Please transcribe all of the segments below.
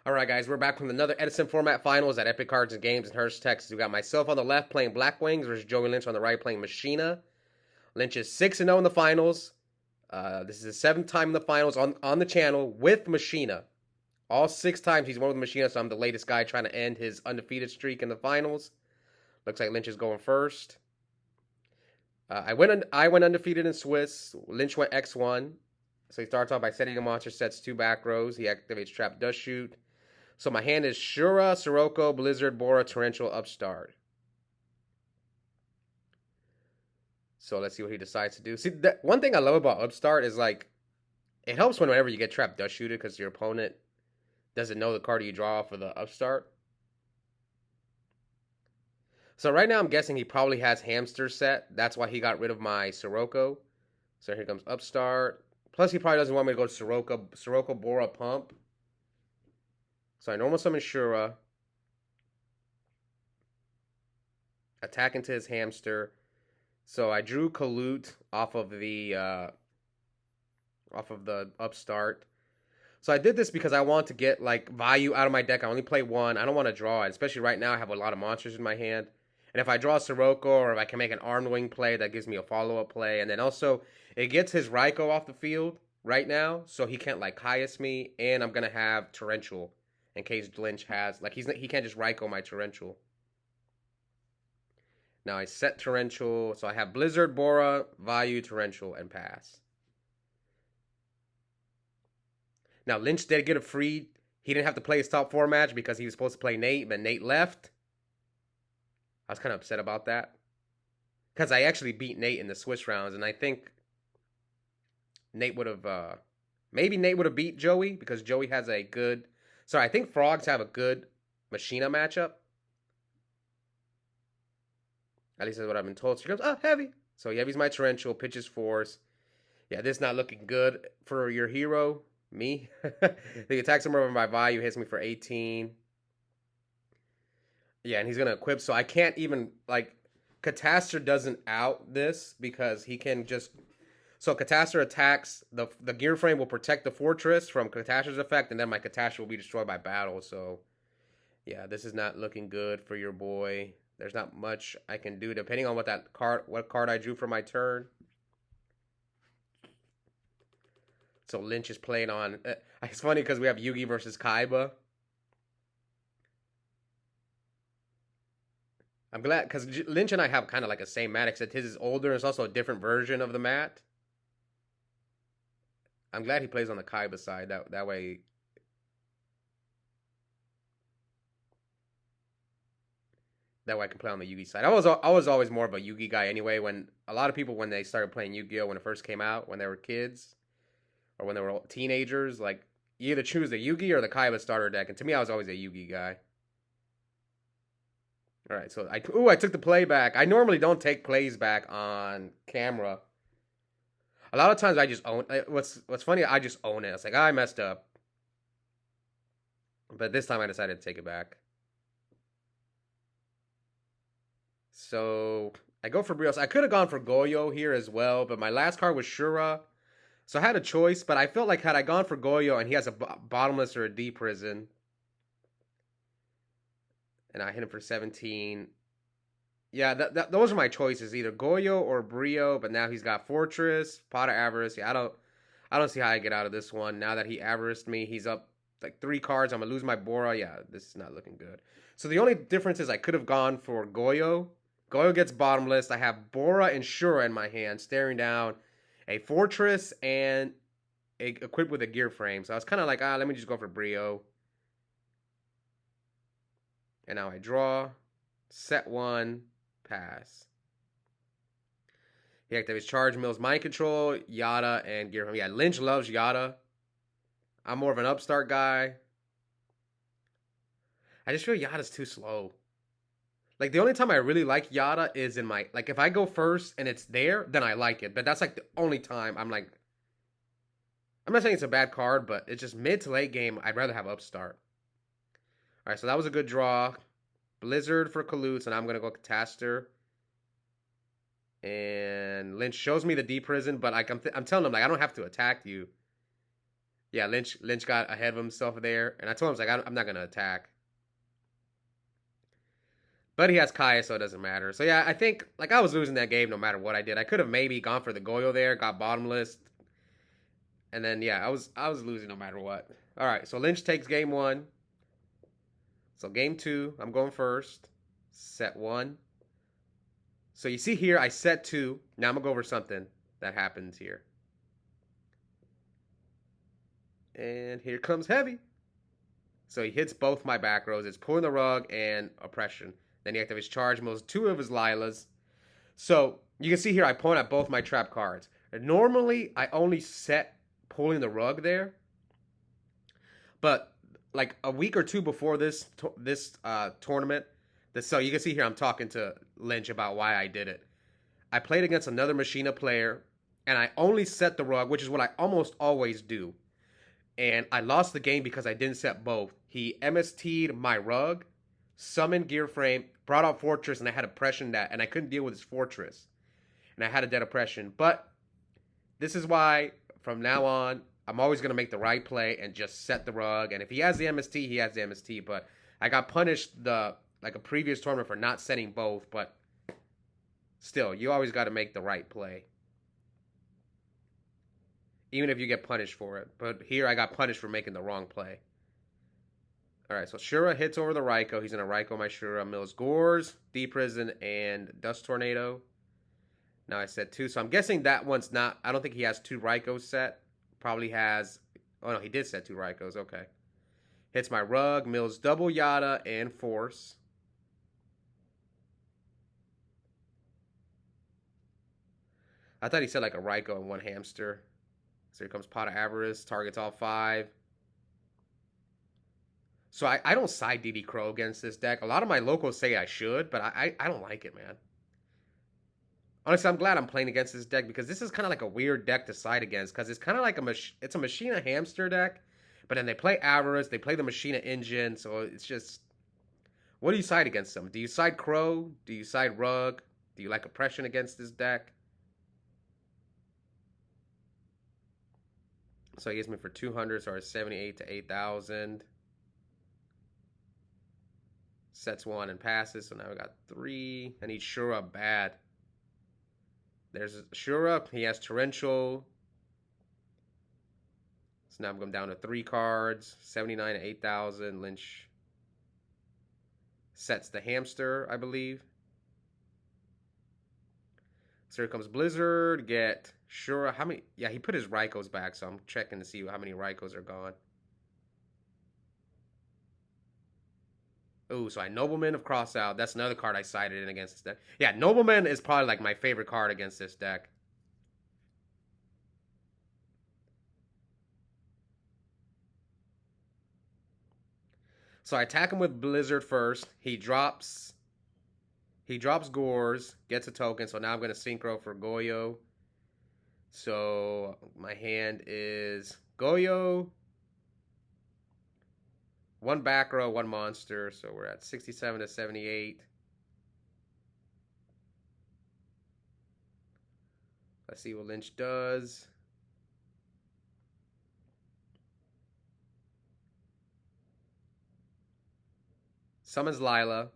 All right, guys, we're back from another Edison Format Finals at Epic Cards and Games in Hurst, Texas. We got myself on the left playing Blackwings versus Joey Linch on the right playing Machina. Linch is 6-0 in the finals. This is his 7th time in the finals on the channel with Machina. All 6 times he's won with Machina, so I'm the latest guy trying to end his undefeated streak in the finals. Looks like Linch is going first. I went undefeated in Swiss. Linch went X1. So he starts off by setting a monster, sets 2 back rows. He activates Trap Dust Shoot. So my hand is Shura, Sirocco, Blizzard, Bora, Torrential, Upstart. So let's see what he decides to do. See, one thing I love about Upstart is like, it helps whenever you get Trap Dust Shooted because your opponent doesn't know the card you draw for the Upstart. So right now I'm guessing he probably has Hamster set. That's why he got rid of my Sirocco. So here comes Upstart. Plus he probably doesn't want me to go to Sirocco, Bora, Pump. So I normal summon Shura. Attack into his Hamster. So I drew Kalut off of the Upstart. So I did this because I want to get like value out of my deck. I only play 1. I don't want to draw it, especially right now I have a lot of monsters in my hand. And if I draw Sirocco or if I can make an Armed Wing play, that gives me a follow-up play. And then also it gets his Raikou off the field right now, so he can't like highest me, and I'm gonna have Torrential. In case Lynch has, like, he can't just Raikou my Torrential. Now I set Torrential, so I have Blizzard, Bora, Vayu, Torrential, and pass. Now Lynch did get a free. He didn't have to play his top 4 match because he was supposed to play Nate, but Nate left. I was kind of upset about that because I actually beat Nate in the Swiss rounds, and I think Nate would have, maybe Nate would have beat Joey because Joey has a good. So I think Frogs have a good Machina matchup. At least that's what I've been told. So he goes, Heavy. So Heavy's my Torrential, pitches Force. Yeah, this is not looking good for your hero, me. The attack somewhere over my value hits me for 18. Yeah, and he's going to equip. So I can't even, like, Catastor doesn't out this because he can just. So Catastor attacks, the gear frame will protect the fortress from Catastor's effect, and then my Catastor will be destroyed by battle. So, yeah, this is not looking good for your boy. There's not much I can do depending on what card I drew for my turn. So Lynch is playing on. It's funny because we have Yugi versus Kaiba. I'm glad because Lynch and I have kind of like a same mat, except his is older and it's also a different version of the mat. I'm glad he plays on the Kaiba side. That way. That way I can play on the Yugi side. I was always more of a Yugi guy anyway. When a lot of people when they started playing Yu-Gi-Oh when it first came out, when they were kids, or when they were teenagers, like you either choose the Yugi or the Kaiba starter deck. And to me, I was always a Yugi guy. All right, so I took the play back. I normally don't take plays back on camera. A lot of times I just own. What's funny? I just own it. It's like I messed up, but this time I decided to take it back. So I go for Brios. I could have gone for Goyo here as well, but my last card was Shura, so I had a choice. But I felt like had I gone for Goyo and he has a bottomless or a D prison, and I hit him for 17. Yeah, those are my choices, either Goyo or Brio. But now he's got Fortress, Pot of Avarice. Yeah, I don't see how I get out of this one. Now that he avariced me, he's up like 3 cards. I'm gonna lose my Bora. Yeah, this is not looking good. So the only difference is I could have gone for Goyo. Goyo gets bottomless. I have Bora and Shura in my hand, staring down a Fortress and equipped with a gear frame. So I was kind of like, let me just go for Brio. And now I draw, set 1. Pass. He activates Charge Mills, Mind Control, Yada, and Gear. Yeah, Lynch loves Yada. I'm more of an Upstart guy. I just feel Yada's too slow. Like, the only time I really like Yada is in my... Like, if I go first and it's there, then I like it. But that's, like, the only time I'm like... I'm not saying it's a bad card, but it's just mid to late game, I'd rather have Upstart. All right, so that was a good draw. Blizzard for Kalutz, and I'm going to go Catastor. And Lynch shows me the D prison, but like I'm telling him, like, I don't have to attack you. Yeah, Lynch got ahead of himself there, and I told him, I was like, I'm not gonna attack. But he has Kaya, so it doesn't matter. So yeah, I think like I was losing that game no matter what I did. I could have maybe gone for the Goyo there, got bottomless, and then yeah, I was losing no matter what. All right, so Lynch takes game one. So game two, I'm going first. Set one. So you see here, I set two. Now I'm gonna go over something that happens here. And here comes heavy. So he hits both my back rows. It's pulling the rug and oppression. Then he activates charge, moves two of his Lilas. So you can see here I point at both my trap cards. And normally I only set pulling the rug there, but like a week or two before this tournament, so you can see here I'm talking to Lynch about why I did it. I played against another Machina player, and I only set the rug, which is what I almost always do. And I lost the game because I didn't set both. He MST'd my rug, summoned Gear Frame, brought out Fortress, and I had oppression that, and I couldn't deal with his Fortress. And I had a dead oppression. But this is why, from now on, I'm always going to make the right play and just set the rug. And if he has the MST, he has the MST. But I got punished like a previous tournament for not setting both. But still, you always got to make the right play, even if you get punished for it. But here I got punished for making the wrong play. Alright, so Shura hits over the Raikou. He's going to Raikou my Shura. Mills Gores, Deep Prison, and Dust Tornado. Now I said two, so I'm guessing that one's not... I don't think he has two Raikous set. Probably has... Oh no, he did set two Raikous, okay. Hits my Rug, Mills double Yada, and Force. I thought he said like a Raikou and one Hamster. So here comes Pot of Avarice, targets all five. So I don't side DD Crow against this deck. A lot of my locals say I should, but I don't like it, man. Honestly, I'm glad I'm playing against this deck because this is kind of like a weird deck to side against because it's kind of like it's a Machina Hamster deck, but then they play Avarice, they play the Machina Engine, so it's just... What do you side against them? Do you side Crow? Do you side Rug? Do you like Oppression against this deck? So he gets me for 200, so it's 78 to 8,000. Sets one and passes, so now we got three. I need Shura bad. There's Shura. He has Torrential. So now I'm going down to three cards. 79 to 8,000. Lynch sets the Hamster, I believe. So here comes Blizzard. Get Shura. How many? Yeah, he put his Raikous back, so I'm checking to see how many Raikous are gone. Ooh, so I Nobleman of Crossout. That's another card I sided in against this deck. Yeah, Nobleman is probably like my favorite card against this deck. So I attack him with Blizzard first. He drops Gores, gets a token. So now I'm going to Synchro for Goyo. So my hand is Goyo, one back row, one monster. So we're at 67 to 78. Let's see what Lynch does. Summons Lila.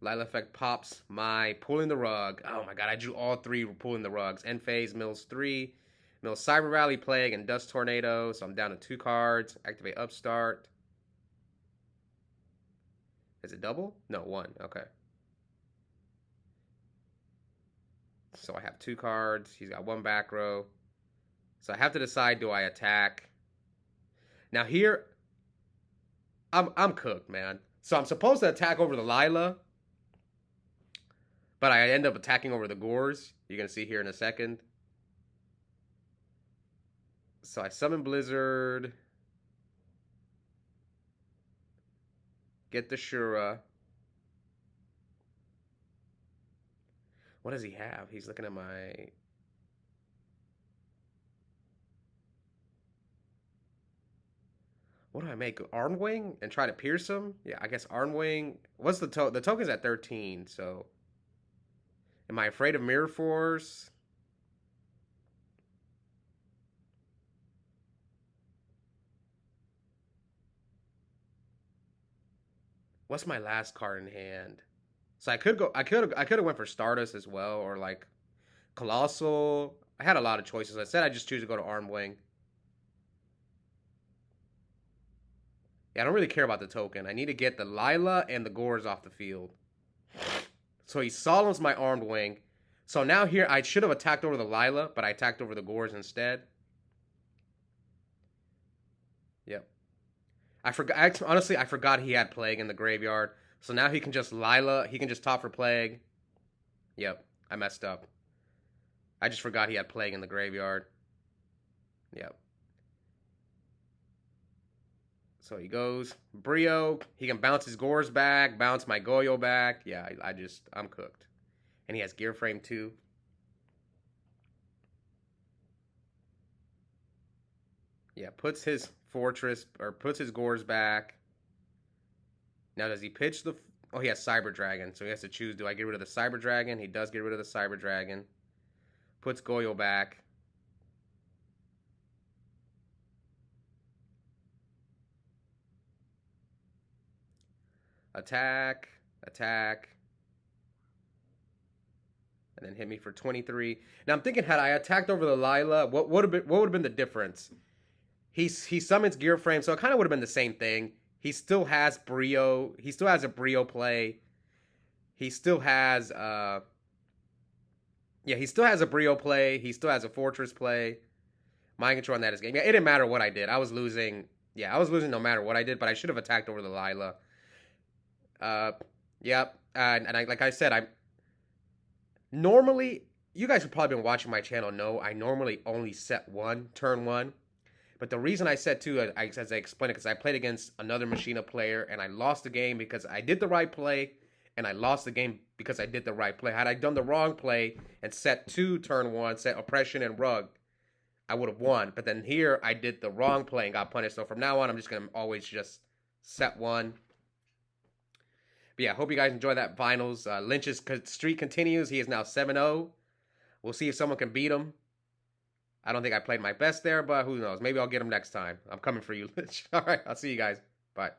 Lila effect pops my Pulling the Rug. Oh my god, I drew all three Pulling the Rugs. End phase, Mills 3. Mills Cyber Rally, Plague, and Dust Tornado. So I'm down to two cards. Activate Upstart. Is it double? No, one. Okay. So I have two cards. He's got one back row. So I have to decide, do I attack? Now here, I'm cooked, man. So I'm supposed to attack over the Lila, but I end up attacking over the Gores. You're going to see here in a second. So I summon Blizzard. Get the Shura. What does he have? He's looking at my... What do I make? Armwing and try to pierce him? Yeah, I guess Armwing. What's the token? The token's at 13, so... Am I afraid of Mirror Force? What's my last card in hand? So I could go. I could have went for Stardust as well, or like Colossal. I had a lot of choices. I said I just choose to go to Arm Wing. Yeah, I don't really care about the token. I need to get the Lila and the Gores off the field. So he solemns my Armed Wing. So now here, I should have attacked over the Lila, but I attacked over the Gores instead. Yep. I forgot. Honestly, I forgot he had Plague in the graveyard. So now he can just Lila. He can just top for Plague. Yep. I messed up. I just forgot he had Plague in the graveyard. Yep. So he goes Brio. He can bounce his Gores back, bounce my Goyo back. Yeah, I'm cooked. And he has Gear Frame too. Yeah, puts his Fortress, or puts his Gores back. Now does he pitch the... Oh, he has Cyber Dragon, so he has to choose. Do I get rid of the Cyber Dragon? He does get rid of the Cyber Dragon. Puts Goyo back. Attack. Attack. And then hit me for 23. Now I'm thinking, had I attacked over the Lila, what would have been the difference? He summons Gear Frame, so it kind of would have been the same thing. He still has Brio. He still has a Brio play. He still has he still has a Brio play. He still has a Fortress play. Mind Control on that is game. Yeah, it didn't matter what I did. I was losing. Yeah, I was losing no matter what I did, but I should have attacked over the Lila. Yep. And like I said, I'm normally, you guys have probably been watching my channel know I normally only set one, turn one. But the reason I set two, as I explained it, because I played against another Machina player, and I lost the game because I did the right play, and I lost the game because I did the right play. Had I done the wrong play and set two turn one, set Oppression and Rug, I would have won. But then here, I did the wrong play and got punished. So from now on, I'm just going to always just set one. But yeah, hope you guys enjoy that finals. Lynch's streak continues. He is now 7-0. We'll see if someone can beat him. I don't think I played my best there, but who knows? Maybe I'll get him next time. I'm coming for you, Lynch. All right, I'll see you guys. Bye.